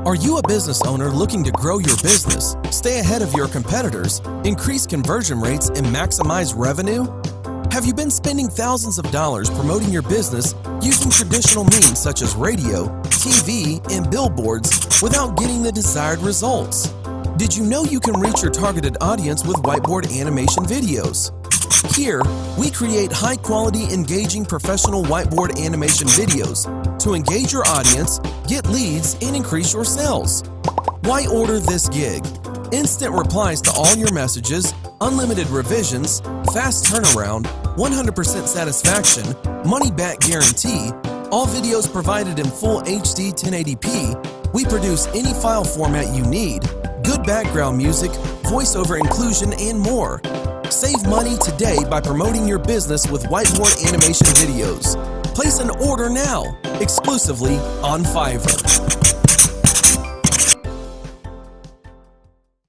Are you a business owner looking to grow your business, stay ahead of your competitors, increase conversion rates, and maximize revenue? Have you been spending thousands of dollars promoting your business using traditional means such as radio, TV, and billboards without getting the desired results? Did you know you can reach your targeted audience with whiteboard animation videos? Here, we create high-quality, engaging professional whiteboard animation videos to engage your audience, get leads, and increase your sales. Why order this gig? Instant replies to all your messages, unlimited revisions, fast turnaround, 100% satisfaction, money-back guarantee, all videos provided in full HD 1080p. We produce any file format you need, good background music, voiceover inclusion, and more. Save money today by promoting your business with whiteboard animation videos. Place an order now, exclusively on Fiverr.